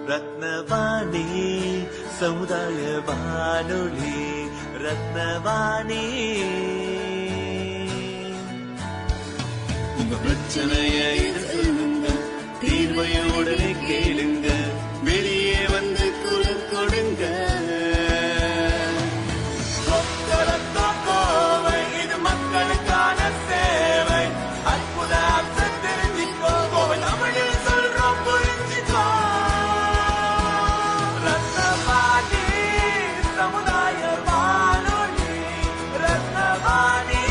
ரத்னவாணி சமுதாய வானொலி. ரத்னவாணி உங்க பிரச்சனைய சொல்லுங்க, தீர்வைய உடனே கேளுங்க, வெளியே வந்து குரல் கொடுங்க. இது மக்களுக்கான சேவை. அற்புத தெரிஞ்சுக்கோ, தமிழில் சொல்றோம் புரிஞ்சுக்கோ. ரத்னவாணி சமுதாய வானொலி. ரத்னவாணி.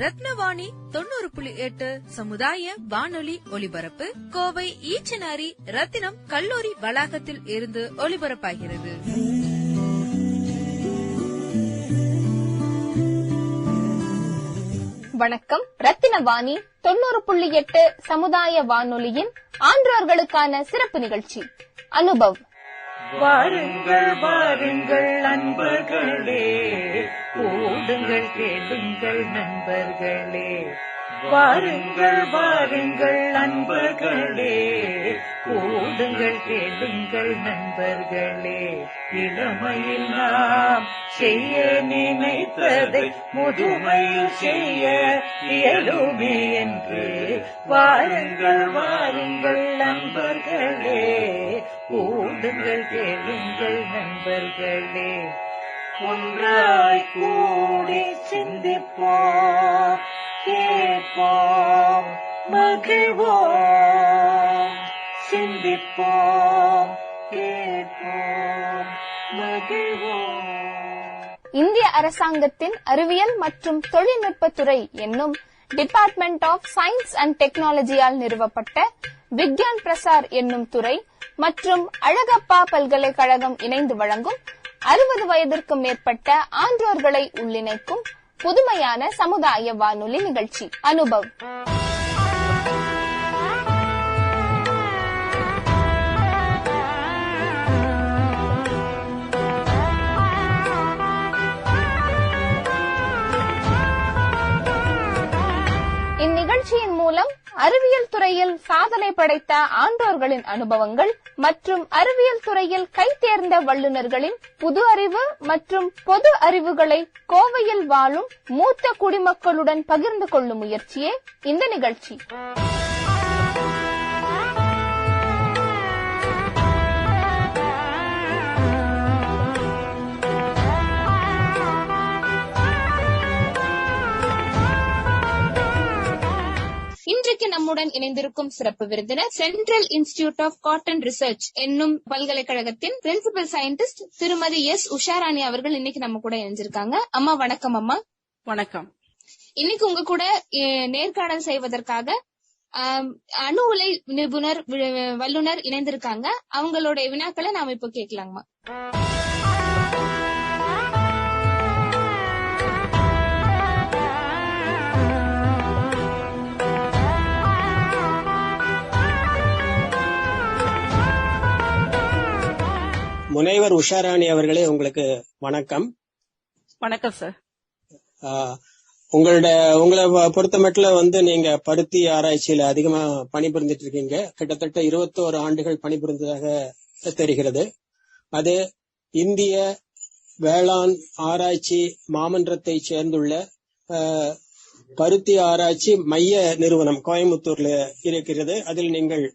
ரத்னவாணி 90.8 சமுதாய வானொலி ஒலிபரப்பு கோவை ஈச்சனாரி ரத்தினம் கல்லூரி வளாகத்தில் இருந்து ஒலிபரப்பாகிறது. வணக்கம். ரத்தினவாணி 90.8 சமுதாய வானொலியின் ஆன்றோர்களுக்கான சிறப்பு நிகழ்ச்சி அனுபவ். வாருங்கள் வாருங்கள் நண்பர்களே, ஓடுங்கள் கேளுங்கள் நண்பர்களே. வாருங்கள் வாருங்கள் நண்பர்களே, ஓடுங்கள் கேளுங்கள் நண்பர்களே. இளமையில் நாம் செய்ய நினைத்ததை முதுமையில் செய்ய இயலுமே என்று. வாருங்கள் வாருங்கள் நண்பர்களே, ஓடுங்கள் கேளுங்கள் நண்பர்களே. ஒன்றாய் கூடி சிந்திப்போம், கேட்போம், மகிழ்வோம். சிந்திப்போம், கேட்போம், மகிழ்வோம். இந்திய அரசாங்கத்தின் அறிவியல் மற்றும் தொழில்நுட்பத்துறை என்னும் டிபார்ட்மெண்ட் ஆஃப் சயின்ஸ் அண்ட் டெக்னாலஜியால் நிறுவப்பட்ட விக்யான் பிரசார் என்னும் துறை மற்றும் அழகப்பா பல்கலைக்கழகம் இணைந்து வழங்கும் 60 வயதிற்கும் மேற்பட்ட ஆன்றோர்களை உள்ளிணைக்கும் புதுமையான சமுதாய வானொலி நிகழ்ச்சி அனுபவ். இந்நிகழ்ச்சியின் மூலம் அறிவியல் துறையில் சாதனை படைத்த ஆன்றோர்களின் அனுபவங்கள் மற்றும் அறிவியல் துறையில் கைதேர்ந்த வல்லுநர்களின் புது அறிவு மற்றும் பொது அறிவுகளை கோவையில் வாழும் மூத்த குடிமக்களுடன் பகிர்ந்து கொள்ளும் முயற்சியே இந்த நிகழ்ச்சி. இன்றைக்கு நம்முடன் இணைந்திருக்கும் சிறப்பு விருந்தினர் central institute of cotton research என்னும் பல்கலைக்கழகத்தின் பிரின்சிபல் சயின்டிஸ்ட் திருமதி எஸ் உஷாராணி அவர்கள் இன்னைக்கு நம்ம கூட இணைஞ்சிருக்காங்க. அம்மா வணக்கம். அம்மா வணக்கம். இன்னைக்கு உங்க கூட நேர்காணல் செய்வதற்காக அணு உலை நிபுணர் வல்லுநர் இணைந்திருக்காங்க. அவங்களுடைய வினாக்களை நாம இப்ப கேட்கலாங்கம்மா. முனைவர் உஷாராணி அவர்களே, உங்களுக்கு வணக்கம். வணக்கம் சார். உங்களை பொறுத்த மட்டும் நீங்க பருத்தி ஆராய்ச்சியில அதிகமா பணிபுரிந்துட்டு இருக்கீங்க. கிட்டத்தட்ட 21 ஆண்டுகள் பணிபுரிந்ததாக தெரிகிறது. அது இந்திய வேளாண் ஆராய்ச்சி மாமன்றத்தை சேர்ந்துள்ள பருத்தி ஆராய்ச்சி மைய நிறுவனம் கோயம்புத்தூர்ல இருக்கிறது. அதில் நீங்கள்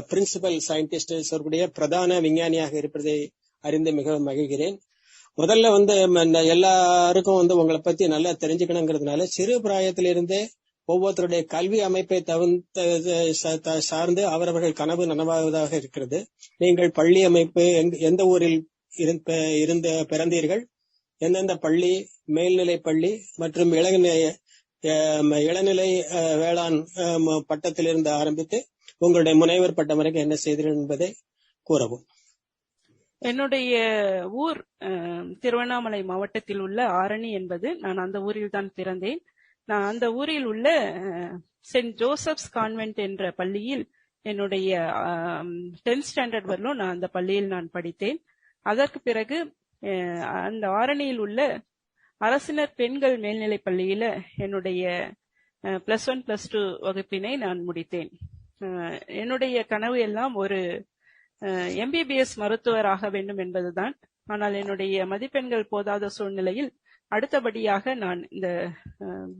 பிரின்சிபல் சயின்டிஸ்ட் சொல்லக்கூடிய பிரதான விஞ்ஞானியாக இருப்பதை அறிந்து மிகவும் மகிழ்கிறேன். முதல்ல எல்லாருக்கும் உங்களை பத்தி நல்லா தெரிஞ்சுக்கணுங்கிறதுனால சிறு பிராயத்திலிருந்தே ஒவ்வொருத்தருடைய கல்வி அமைப்பை சார்ந்து அவரவர்கள் கனவு நனவாவதாக இருக்கிறது. நீங்கள் பள்ளி அமைப்பு எந்த ஊரில் பிறந்தீர்கள், எந்தெந்த பள்ளி, மேல்நிலை பள்ளி மற்றும் இளநிலை வேளாண் பட்டத்திலிருந்து ஆரம்பித்து உங்களுடைய முனைவர் பட்டம் வரைக்கும் என்ன செய்தீர்கள் என்பதை கூறவும். என்னுடைய ஊர் திருவண்ணாமலை மாவட்டத்தில் உள்ள ஆரணி என்பது. நான் அந்த ஊரில் தான் பிறந்தேன். நான் அந்த ஊரில் உள்ள சென்ட் ஜோசப்ஸ் கான்வென்ட் என்ற பள்ளியில் என்னுடைய 10th ஸ்டாண்டர்ட் வரலும் நான் அந்த பள்ளியில் நான் படித்தேன். அதற்கு பிறகு அந்த ஆரணியில் உள்ள அரசினர் பெண்கள் மேல்நிலை பள்ளியில என்னுடைய +1 +2 வகுப்பினை நான் முடித்தேன். என்னுடைய கனவு எல்லாம் ஒரு MBBS மருத்துவராக வேண்டும் என்பதுதான். ஆனால் என்னுடைய மதிப்பெண்கள் போதாத சூழ்நிலையில் அடுத்தபடியாக நான் இந்த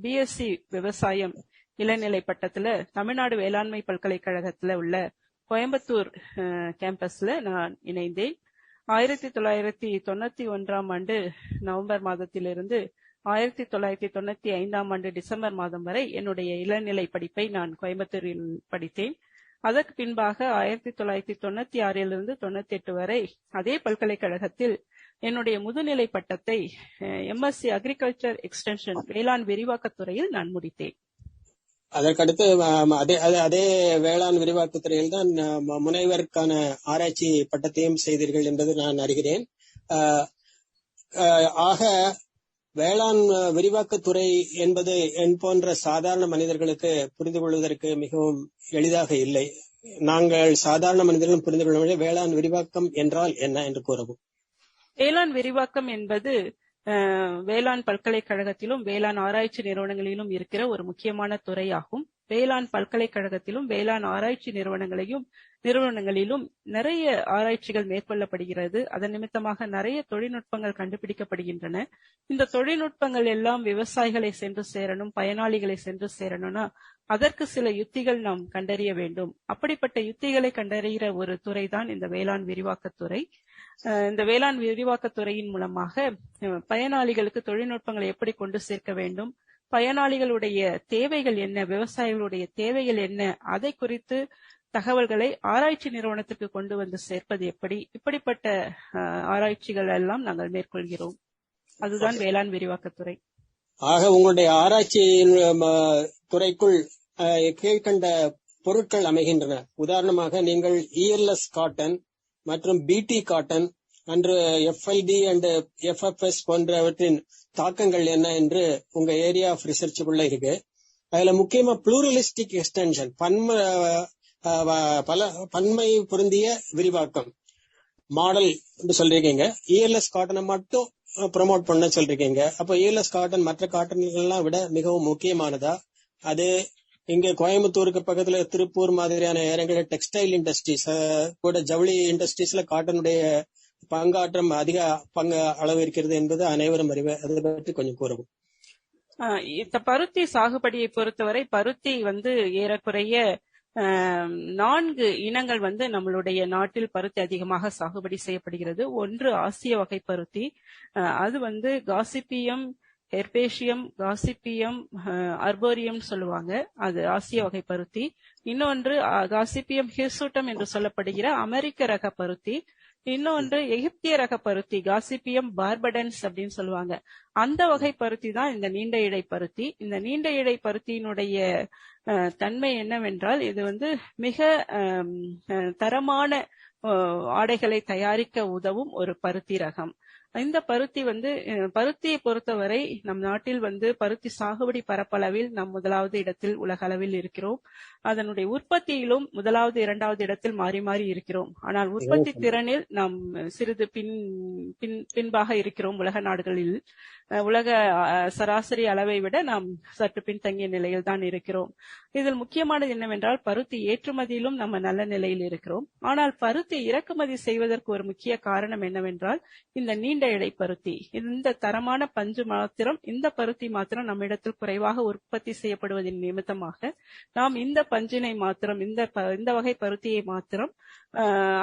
BSc விவசாயம் இளநிலை பட்டத்துல தமிழ்நாடு வேளாண்மை பல்கலைக்கழகத்துல உள்ள கோயம்புத்தூர் கேம்பஸ்ல நான் இணைந்தேன். 1991 ஆண்டு நவம்பர் மாதத்திலிருந்து 1995 ஆண்டு டிசம்பர் மாதம் வரை என்னுடைய இளநிலை படிப்பை நான் கோயம்புத்தூரில் படித்தேன். அதற்கு பின்பாக 1996 98 வரை அதே பல்கலைக்கழகத்தில் என்னுடைய முதுநிலை பட்டத்தை MSc அக்ரிகல்ச்சர் எக்ஸ்டென்ஷன் வேளாண் விரிவாக்கத்துறையில் நான் முடித்தேன். அதற்கடுத்து அதே வேளாண் விரிவாக்கத்துறையில் தான் முனைவருக்கான ஆராய்ச்சி பட்டத்தையும் செய்தீர்கள் என்பது நான் அறிகிறேன். ஆக வேளாண் விரிவாக்கத்துறை என்பது என் போன்ற சாதாரண மனிதர்களுக்கு புரிந்து கொள்வதற்கு மிகவும் எளிதாக இல்லை. நாங்கள் சாதாரண மனிதர்களும் புரிந்து கொள்ள வேளாண் விரிவாக்கம் என்றால் என்ன என்று கூறவும். வேளாண் விரிவாக்கம் என்பது வேளாண் பல்கலைக்கழகத்திலும் வேளாண் ஆராய்ச்சி நிறுவனங்களிலும் இருக்கிற ஒரு முக்கியமான துறையாகும். வேளாண் பல்கலைக்கழகத்திலும் வேளாண் ஆராய்ச்சி நிறுவனங்களிலும் நிறைய ஆராய்ச்சிகள் மேற்கொள்ளப்படுகிறது. அதன் நிமித்தமாக நிறைய தொழில்நுட்பங்கள் கண்டுபிடிக்கப்படுகின்றன. இந்த தொழில்நுட்பங்கள் எல்லாம் விவசாயிகளை சென்று சேரணும், பயனாளிகளை சென்று சேரணும்னா அதற்கு சில யுத்திகள் நாம் கண்டறிய வேண்டும். அப்படிப்பட்ட யுத்திகளை கண்டறிகிற ஒரு துறை தான் இந்த வேளாண் விரிவாக்கத்துறை. இந்த வேளாண் விரிவாக்கத்துறையின் மூலமாக பயனாளிகளுக்கு தொழில்நுட்பங்களை எப்படி கொண்டு சேர்க்க வேண்டும், பயனாளிகளுடைய தேவைகள் என்ன, விவசாயிகளுடைய தேவைகள் என்ன, அதை குறித்து தகவல்களை ஆராய்ச்சி நிறுவனத்திற்கு கொண்டு வந்து சேர்ப்பது எப்படி, இப்படிப்பட்ட ஆராய்ச்சிகள் எல்லாம் நாங்கள் மேற்கொள்கிறோம். அதுதான் வேளாண் விரிவாக்கத்துறை. ஆக உங்களுடைய ஆராய்ச்சி துறைக்குள் கீழ்கண்ட பொருட்கள் அமைகின்றன. உதாரணமாக நீங்கள் ELS காட்டன் மற்றும் BT காட்டன் அன்று FLD அண்ட் FFS போன்றவற்றின் தாக்கங்கள் என்ன என்று உங்க ஏரியா ஆஃப் ரிசர்ச்சுக்குள்ள இருக்கு. அதுல முக்கியமா புளூரலிஸ்டிக் எக்ஸ்டென்ஷன், பன்மை பொருந்திய விரிவாக்கம் மாடல் என்று சொல்றீங்க. ELS காட்டனை மட்டும் ப்ரமோட் பண்ண சொல்றீங்க. அப்ப ELS காட்டன் மற்ற காட்டன்கள்லாம் விட மிகவும் முக்கியமானதா? அது இங்க கோயம்புத்தூருக்கு பக்கத்துல திருப்பூர் மாதிரியான இடங்களில் டெக்ஸ்டைல் இண்டஸ்ட்ரீஸ் கூட ஜவுளி இண்டஸ்ட்ரீஸ்ல காட்டனுடைய பங்காற்றம் அதிக அளவு இருக்கிறது என்பது அனைவரும் அறிவர். அதை பற்றி கொஞ்சம் கூறவும். இந்த பருத்தி சாகுபடியை பொறுத்தவரை பருத்தி ஏறக்குறைய 4 இனங்கள் நம்மளுடைய நாட்டில் பருத்தி அதிகமாக சாகுபடி செய்யப்படுகிறது. ஒன்று ஆசிய வகை பருத்தி, அது காசிபியம் ஹெர்பேஷியம், காசிபியம் அர்போரியம் சொல்லுவாங்க, அது ஆசிய வகை பருத்தி. இன்னொன்று காசிபியம் ஹிர்சூட்டம் என்று சொல்லப்படுகிற அமெரிக்க ரக பருத்தி. இன்னொன்று எகிப்திய ரக பருத்தி, காசிபியம் பார்படன்ஸ் அப்படின்னு சொல்லுவாங்க. அந்த வகை பருத்தி தான் இந்த நீண்ட இடை பருத்தி. இந்த நீண்ட இடை பருத்தியினுடைய தன்மை என்னவென்றால் இது மிக தரமான ஆடைகளை தயாரிக்க உதவும் ஒரு பருத்தி ரகம். இந்த பருத்தி பருத்தியை பொறுத்தவரை நம் நாட்டில் பருத்தி சாகுபடி பரப்பளவில் நாம் முதலாவது இடத்தில் உலக அளவில் இருக்கிறோம். அதனுடைய உற்பத்தியிலும் முதலாவது 2வது இடத்தில் மாறி மாறி இருக்கிறோம். ஆனால் உற்பத்தி திறனில் நாம் சிறிது பின்பாக இருக்கிறோம். உலக நாடுகளில் உலக சராசரி அளவை விட நாம் சற்று பின்தங்கிய நிலையில் தான் இருக்கிறோம். இதில் முக்கியமானது என்னவென்றால் பருத்தி ஏற்றுமதியிலும் நம்ம நல்ல நிலையில் இருக்கிறோம். ஆனால் பருத்தி இறக்குமதி செய்வதற்கு ஒரு முக்கிய காரணம் என்னவென்றால் இந்த நீண்ட இடை பருத்தி. இந்த தரமான பஞ்சு மாத்திரம், இந்த பருத்தி மாத்திரம் நம்மிடத்தில் குறைவாக உற்பத்தி செய்யப்படுவதன் நிமித்தமாக நாம் இந்த பஞ்சினை மாத்திரம், இந்த வகை பருத்தியை மாத்திரம்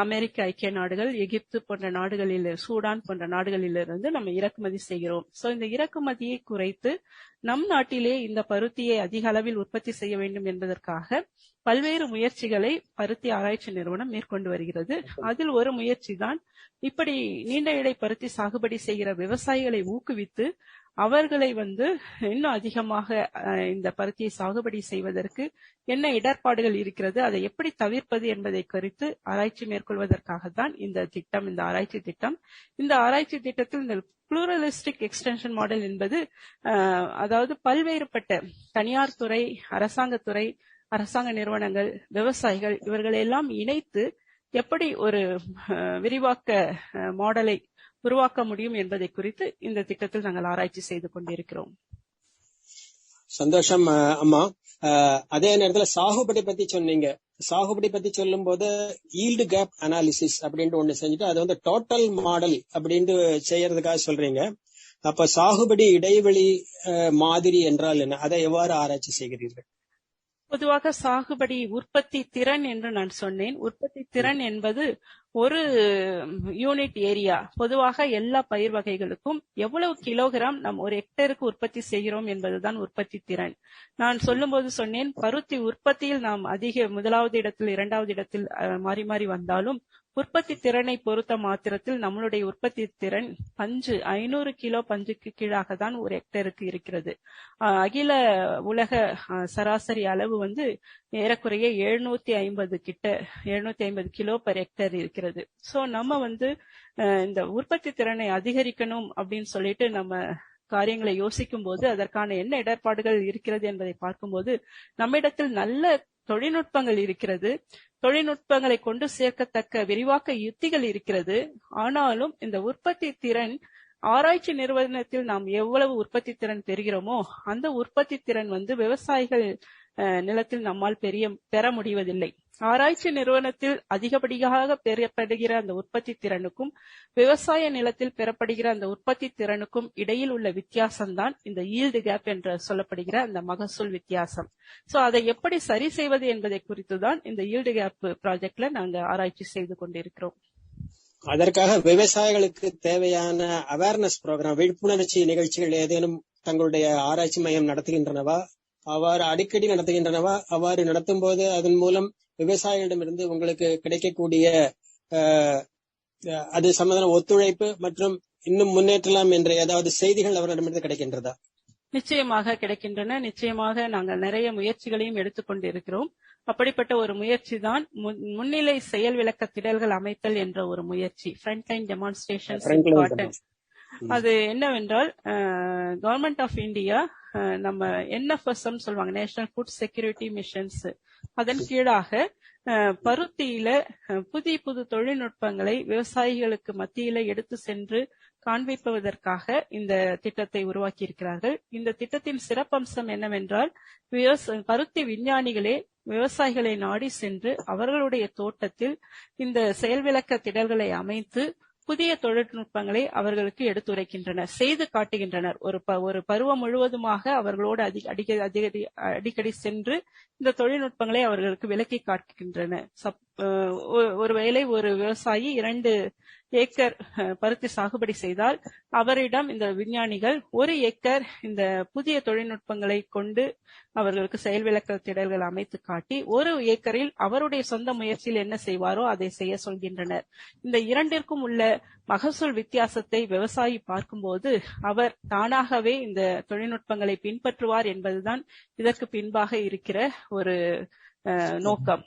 அமெரிக்க ஐக்கிய நாடுகள், எகிப்து போன்ற நாடுகளில், சூடான் போன்ற நாடுகளிலிருந்து நம்ம இறக்குமதி செய்கிறோம். சோ இந்த இறக்குமதியை குறைத்து நம் நாட்டிலே இந்த பருத்தியை அதிக அளவில் உற்பத்தி செய்ய வேண்டும் என்பதற்காக பல்வேறு முயற்சிகளை பருத்தி ஆராய்ச்சி நிறுவனம் மேற்கொண்டு வருகிறது. அதில் ஒரு முயற்சி தான் இப்படி நீண்ட இடை பருத்தி சாகுபடி செய்கிற விவசாயிகளை ஊக்குவித்து அவர்களை இன்னும் அதிகமாக இந்த பருத்தியை சாகுபடி செய்வதற்கு என்ன இடர்பாடுகள் இருக்கிறது, அதை எப்படி தவிர்ப்பது என்பதை குறித்து ஆராய்ச்சி மேற்கொள்வதற்காகத்தான் இந்த திட்டம், இந்த ஆராய்ச்சி திட்டம். இந்த ஆராய்ச்சி திட்டத்தில் இந்த புளூரலிஸ்டிக் எக்ஸ்டென்ஷன் மாடல் என்பது அதாவது பல்வேறுபட்ட தனியார் துறை, அரசாங்கத்துறை, அரசாங்க நிறுவனங்கள், விவசாயிகள் இவர்களெல்லாம் இணைத்து எப்படி ஒரு விரிவாக்க மாடலை உருவாக்க முடியும் என்பதை குறித்து இந்த திட்டத்தில் நாங்கள் ஆராய்ச்சி செய்து கொண்டிருக்கிறோம். சந்தோஷம் அம்மா. அதே நேரத்துல சாகுபடி பத்தி சொன்னீங்க. சாகுபடி பத்தி சொல்லும் போது ஈல்டு கேப் அனாலிசிஸ் அப்படின்ட்டு ஒண்ணு செஞ்சுட்டு அது வந்து டோட்டல் மாடல் அப்படின்ட்டு செய்யறதுக்காக சொல்றீங்க. அப்ப சாகுபடி இடைவெளி மாதிரி என்றால் என்ன? அதை எவ்வாறு ஆராய்ச்சி செய்கிறீர்கள்? பொதுவாக சாகுபடி உற்பத்தி திறன் என்று நான் சொன்னேன். உற்பத்தி திறன் என்பது ஒரு யூனிட் ஏரியா. பொதுவாக எல்லா பயிர் வகைகளுக்கும் எவ்வளவு கிலோகிராம் நாம் ஒரு ஹெக்டேருக்கு உற்பத்தி செய்கிறோம் என்பதுதான் உற்பத்தி திறன். நான் சொல்லும்போது சொன்னேன், பருத்தி உற்பத்தியில் நாம் அதிக முதலாவது இடத்தில் 2வது இடத்தில் மாறி மாறி வந்தாலும் உற்பத்தி திறனை பொறுத்த மாத்திரத்தில் நம்மளுடைய உற்பத்தி திறன் 500 கிலோ பஞ்சுக்கு கீழாக தான் ஒரு ஹெக்டேருக்கு இருக்கிறது. அகில உலக சராசரி அளவு வந்து ஏறக்குறைய 750 கிலோ பர் ஹெக்டேர் இருக்கிறது. சோ நம்ம வந்து இந்த உற்பத்தி திறனை அதிகரிக்கணும் அப்படின்னு சொல்லிட்டு நம்ம காரியங்களை யோசிக்கும் போது அதற்கான என்ன இடர்பாடுகள் இருக்கிறது என்பதை பார்க்கும்போது நம்மிடத்தில் நல்ல தொழில்நுட்பங்கள் இருக்கிறது. தொழில்நுட்பங்களை கொண்டு சேர்க்கத்தக்க விரிவாக்க யுத்திகள் இருக்கிறது. ஆனாலும் இந்த உற்பத்தி திறன் ஆராய்ச்சி நிறுவனத்தில் நாம் எவ்வளவு உற்பத்தி திறன் பெறுகிறோமோ அந்த உற்பத்தி திறன் வந்து விவசாயிகள் நிலத்தில் நம்மால் பெற முடிவதில்லை. ஆராய்ச்சி நிறுவனத்தில் அதிகப்படியாக பெறப்படுகிற அந்த உற்பத்தி திறனுக்கும் விவசாய நிலத்தில் பெறப்படுகிற அந்த உற்பத்தி திறனுக்கும் இடையில் உள்ள வித்தியாசம்தான் இந்த ஈல்டு கேப் என்று சொல்லப்படுகிற அந்த மகசூல் வித்தியாசம். சோ அதை எப்படி சரி செய்வது என்பதை குறித்துதான் இந்த ஈல்டு கேப் ப்ராஜெக்ட்ல நாங்க ஆராய்ச்சி செய்து கொண்டிருக்கிறோம். அதற்காக விவசாயிகளுக்கு தேவையான அவேர்னஸ் ப்ரோக்ராம், விழிப்புணர்ச்சி நிகழ்ச்சிகள் ஏதேனும் தங்களுடைய ஆராய்ச்சி மையம் நடத்துகின்றனவா? அவ்வாறு அடிக்கடி நடத்துகின்றனவா? அவ்வாறு நடத்தும் போது அதன் மூலம் விவசாயிகளிடமிருந்து உங்களுக்கு கிடைக்கக்கூடிய அது சம்பந்தமான ஒத்துழைப்பு மற்றும் இன்னும் முன்னேற்றலாம் என்ற ஏதாவது செய்திகள் அவரிடமிருந்து கிடைக்கின்றதா? நிச்சயமாக கிடைக்கின்றன. நிச்சயமாக நாங்கள் நிறைய முயற்சிகளையும் எடுத்துக்கொண்டிருக்கிறோம். அப்படிப்பட்ட ஒரு முயற்சி தான் முன்னிலை செயல் விளக்க திடல்கள் அமைத்தல் என்ற ஒரு முயற்சி, ஃப்ரண்ட்லைன் டெமான்ஸ்ட்ரேஷன். அது என்னவென்றால் கவர்மெண்ட் ஆஃப் இந்தியா நம்ம NFSM சொல்லுவாங்க, நேஷனல் ஃபுட் செக்யூரிட்டி மிஷன்ஸ், அதன் கீழாக பருத்தியில புது தொழில்நுட்பங்களை விவசாயிகளுக்கு மத்தியில எடுத்து சென்று காண்பிப்பதற்காக இந்த திட்டத்தை உருவாக்கி இருக்கிறார்கள். இந்த திட்டத்தின் சிறப்பம்சம் என்னவென்றால் பருத்தி விஞ்ஞானிகளே விவசாயிகளை நாடி சென்று அவர்களுடைய தோட்டத்தில் இந்த செயல் விளக்க திடல்களை அமைத்து புதிய தொழில்நுட்பங்களை அவர்களுக்கு எடுத்துரைக்கின்றனர், செய்து காட்டுகின்றனர். ஒரு பருவம் முழுவதுமாக அவர்களோடு அடிக்கடி சென்று இந்த தொழில்நுட்பங்களை அவர்களுக்கு விளக்கி காட்டுகின்றனர். ஒருவேளை ஒரு விவசாயி 2 ஏக்கர் பருத்தி சாகுபடி செய்தால் அவரிடம் இந்த விஞ்ஞானிகள் 1 ஏக்கர் இந்த புதிய தொழில்நுட்பங்களை கொண்டு அவர்களுக்கு செயல் விளக்க திடல்கள் அமைத்து காட்டி 1 ஏக்கரில் அவருடைய சொந்த முயற்சியில் என்ன செய்வாரோ அதை செய்ய சொல்கின்றனர். இந்த 2ற்கும் உள்ள மகசூல் வித்தியாசத்தை விவசாயி பார்க்கும்போது அவர் தானாகவே இந்த தொழில்நுட்பங்களை பின்பற்றுவார் என்பதுதான் இதற்கு பின்பாக இருக்கிற ஒரு நோக்கம்.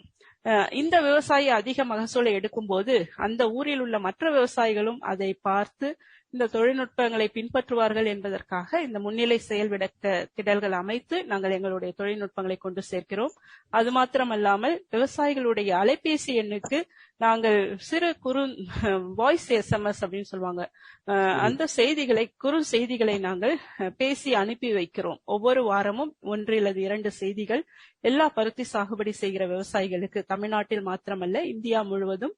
இந்த விவசாயி அதிக மகசூலை எடுக்கும் போது அந்த ஊரில் உள்ள மற்ற விவசாயிகளும் அதை பார்த்து இந்த தொழில்நுட்பங்களை பின்பற்றுவார்கள் என்பதற்காக இந்த முன்னிலை செயல் விளக்க திடல்கள் அமைத்து நாங்கள் எங்களுடைய தொழில்நுட்பங்களை கொண்டு சேர்க்கிறோம். அது மாத்திரமல்லாமல் விவசாயிகளுடைய அலைபேசி எண்ணுக்கு நாங்கள் சிறு வாய்ஸ் SMS அப்படின்னு சொல்லுவாங்க, அந்த குறு செய்திகளை நாங்கள் பேசி அனுப்பி வைக்கிறோம். ஒவ்வொரு வாரமும் 1 அல்லது 2 செய்திகள் எல்லா பருத்தி சாகுபடி செய்கிற விவசாயிகளுக்கு, தமிழ்நாட்டில் மாத்திரமல்ல இந்தியா முழுவதும்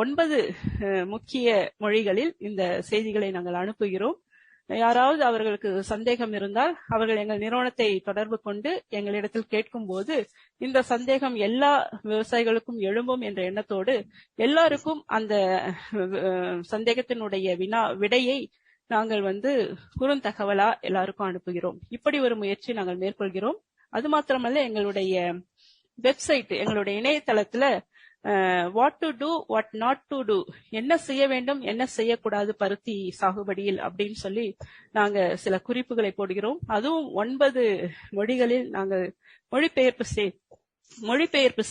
9 முக்கிய மொழிகளில் இந்த செய்திகளை நாங்கள் அனுப்புகிறோம். யாராவது அவர்களுக்கு சந்தேகம் இருந்தால் அவர்கள் எங்கள் நிறுவனத்தை தொடர்பு கொண்டு எங்களிடத்தில் கேட்கும் போது இந்த சந்தேகம் எல்லா விவசாயிகளுக்கும் எழும்பும் என்ற எண்ணத்தோடு எல்லாருக்கும் அந்த சந்தேகத்தினுடைய விடையை நாங்கள் குறுந்தகவலா எல்லாருக்கும் அனுப்புகிறோம். இப்படி ஒரு முயற்சி நாங்கள் மேற்கொள்கிறோம். அது மாத்திரமல்ல எங்களுடைய வெப்சைட், எங்களுடைய இணையதளத்துல what to do what not to do, என்ன செய்ய வேண்டும் என்ன செய்யக்கூடாது பருத்தி சாகுபடியில் அப்படின்னு சொல்லி நாங்க சில குறிப்புகளை போடுகிறோம். அதுவும் 9 மொழிகளில் நாங்கள் மொழிபெயர்ப்பு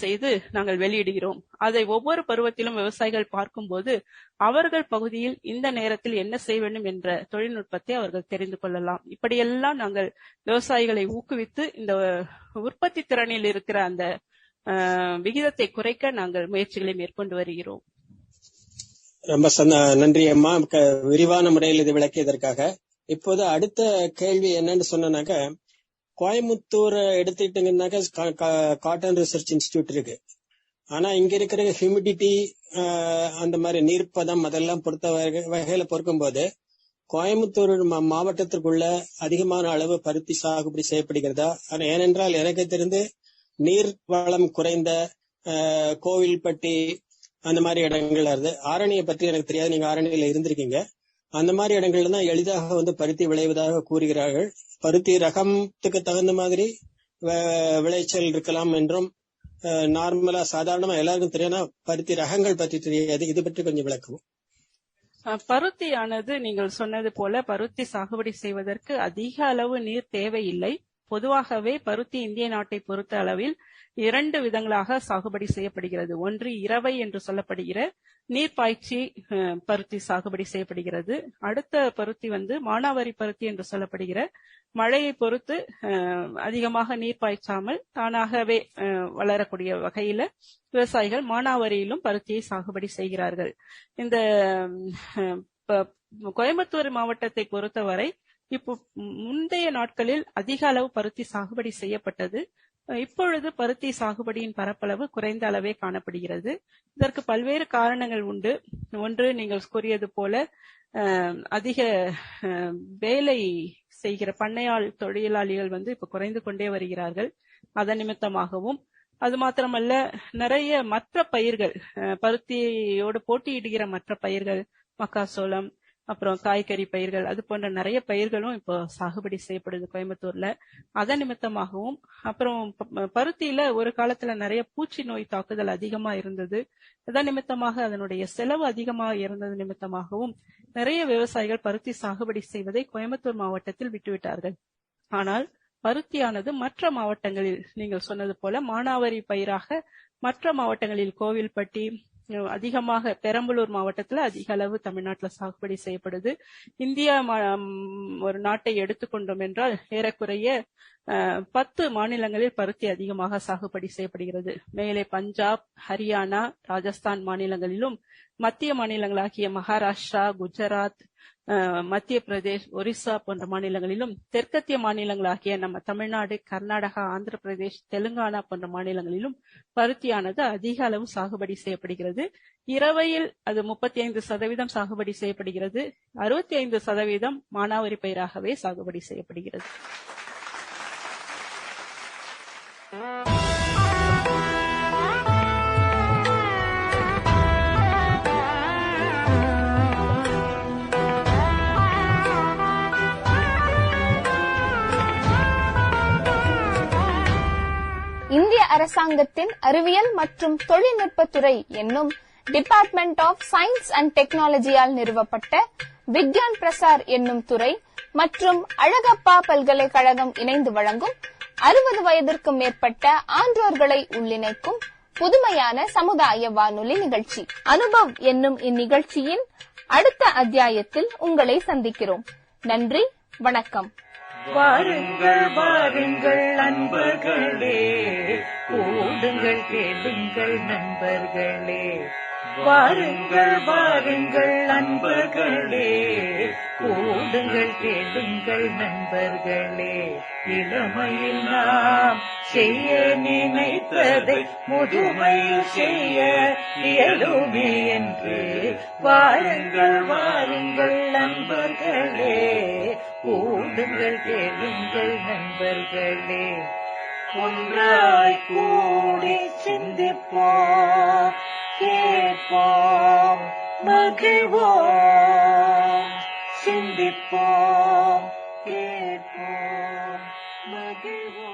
செய்து நாங்கள் வெளியிடுகிறோம். அதை ஒவ்வொரு பருவத்திலும் விவசாயிகள் பார்க்கும்போது அவர்கள் பகுதியில் இந்த நேரத்தில் என்ன செய்ய வேண்டும் என்ற தொழில்நுட்பத்தை அவர்கள் தெரிந்து கொள்ளலாம். இப்படியெல்லாம் நாங்கள் விவசாயிகளை ஊக்குவித்து இந்த உற்பத்தி திறனில் இருக்கிற அந்த விகிதத்தை குறைக்க நாங்கள் முயற்சிகளை மேற்கொண்டு வருகிறோம். ரொம்ப நன்றி அம்மா, விரிவான முறையில் இது விளக்கியதற்காக. இப்போது அடுத்த கேள்வி என்னன்னு சொன்னாக்க, கோயம்புத்தூர் எடுத்துக்கிட்டீங்கன்னாக்கா காட்டன் ரிசர்ச் இன்ஸ்டிடியூட் இருக்கு. ஆனா இங்க இருக்கிற ஹியூமிடிட்டி, அந்த மாதிரி நீர்ப்பதம் அதெல்லாம் பொறுத்த வகையில பொறுக்கும்போது கோயம்புத்தூர் மாவட்டத்திற்குள்ள அதிகமான அளவு பருத்தி சாகுபடி செய்யப்படுகிறதா? ஏனென்றால் எனக்கு தெரிந்து நீர் வளம் குறைந்த கோவில்பட்டி அந்த மாதிரி இடங்கள்ல இருந்து, ஆரணியை பற்றி எனக்கு தெரியாது, நீங்க ஆரணியில இருந்திருக்கீங்க. அந்த மாதிரி இடங்கள்ல தான் எளிதாக பருத்தி விளைவதாக கூறுகிறார்கள். பருத்தி ரகத்துக்கு தகுந்த மாதிரி விளைச்சல் இருக்கலாம் என்றும், நார்மலா சாதாரணமா எல்லாருக்கும் தெரியும். பருத்தி ரகங்கள் பற்றி தெரியாது, இது பற்றி கொஞ்சம் விளக்கவும். பருத்தியானது நீங்கள் சொன்னது போல பருத்தி சாகுபடி செய்வதற்கு அதிக அளவு நீர் தேவையில்லை. பொதுவாகவே பருத்தி இந்திய நாட்டை பொறுத்த அளவில் 2 விதங்களாக சாகுபடி செய்யப்படுகிறது. ஒன்று இரவை என்று சொல்லப்படுகிற நீர் பாய்ச்சி பருத்தி சாகுபடி செய்யப்படுகிறது. அடுத்த பருத்தி மானாவாரி பருத்தி என்று சொல்லப்படுகிற மழையை பொறுத்து அதிகமாக நீர் பாய்ச்சாமல் தானாகவே வளரக்கூடிய வகையில விவசாயிகள் மானாவாரியிலும் பருத்தியை சாகுபடி செய்கிறார்கள். இந்த கோயம்புத்தூர் மாவட்டத்தை பொறுத்தவரை இப்போ முந்தைய நாட்களில் அதிக அளவு பருத்தி சாகுபடி செய்யப்பட்டது. இப்பொழுது பருத்தி சாகுபடியின் பரப்பளவு குறைந்த அளவே காணப்படுகிறது. இதற்கு பல்வேறு காரணங்கள் உண்டு. ஒன்று, நீங்கள் கூறியது போல அதிக வேலை செய்கிற பண்ணையாள் தொழிலாளிகள் இப்ப குறைந்து கொண்டே வருகிறார்கள். அதன் நிமித்தமாகவும், அது மாத்திரமல்ல, நிறைய மற்ற பயிர்கள், பருத்தியோடு போட்டியிடுகிற மற்ற பயிர்கள், மக்காசோளம், அப்புறம் காய்கறி பயிர்கள், அது போன்ற நிறைய பயிர்களும் இப்போ சாகுபடி செய்யப்படுது கோயம்புத்தூர்ல. அதன் நிமித்தமாகவும், அப்புறம் பருத்தியில ஒரு காலத்துல நிறைய பூச்சி நோய் தாக்குதல் அதிகமா இருந்தது. அதன் நிமித்தமாக அதனுடைய செலவு அதிகமாக இருந்தது நிமித்தமாகவும் நிறைய விவசாயிகள் பருத்தி சாகுபடி செய்வதை கோயம்புத்தூர் மாவட்டத்தில் விட்டுவிட்டார்கள். ஆனால் பருத்தியானது மற்ற மாவட்டங்களில் நீங்கள் சொன்னது போல மானாவாரி பயிராக மற்ற மாவட்டங்களில் கோவில்பட்டி, அதிகமாக பெரம்பலூர் மாவட்டத்துல அதிக அளவு தமிழ்நாட்டுல சாகுபடி செய்யப்படுது. இந்தியா ஒரு நாட்டை எடுத்துக்கொண்டோம் என்றால் ஏறக்குறைய 10 மாநிலங்களில் பருத்தி அதிகமாக சாகுபடி செய்யப்படுகிறது. மேலே பஞ்சாப், ஹரியானா, ராஜஸ்தான் மாநிலங்களிலும், மத்திய மாநிலங்களாகிய மகாராஷ்டிரா, குஜராத், மத்திய பிரதேஷ், ஒரிசா போன்ற மாநிலங்களிலும், தெற்கத்திய மாநிலங்களாகிய நம்ம தமிழ்நாடு, கர்நாடகா, ஆந்திர பிரதேஷ், தெலுங்கானா போன்ற மாநிலங்களிலும் பருத்தியானது அதிக அளவு சாகுபடி செய்யப்படுகிறது. இரவையில் அது 35% சாகுபடி செய்யப்படுகிறது. 65% மானாவாரி பயிராகவே சாகுபடி செய்யப்படுகிறது. இந்திய அரசாங்கத்தின் அறிவியல் மற்றும் தொழில்நுட்பத்துறை என்னும் டிபார்ட்மெண்ட் ஆஃப் சயின்ஸ் அண்ட் டெக்னாலஜியால் நிறுவப்பட்ட விக்யான் பிரசார் என்னும் துறை மற்றும் அழகப்பா பல்கலைக்கழகம் இணைந்து வழங்கும் 60 வயதிற்கும் மேற்பட்ட ஆன்றோர்களை உள்ளிணைக்கும் புதுமையான சமுதாய வானொலி நிகழ்ச்சி அனுபவ் என்னும் இந்நிகழ்ச்சியின் அடுத்த அத்தியாயத்தில் உங்களை சந்திக்கிறோம். நன்றி, வணக்கம். வாருங்கள் வாருங்கள் நண்பர்களே, கூடுங்கள் கேளுங்கள் நண்பர்களே. வாருங்கள் வாருங்கள் நண்பர்களே, கூடுங்கள் கேளுங்கள் நண்பர்களே. இளமையில் நாம் செய்ய நினைத்ததை முதுமையில் செய்ய இயலுமே என்று வாருங்கள் வாருங்கள் நண்பர்களே, கூடுங்கள் கேளுங்கள் நண்பர்களே. ஒன்றாய் கூடி சிந்திப்போம், கேட்போம், மகிழ்வோம். சிந்திப்போம், கேட்போம், மகிழ்வோம்.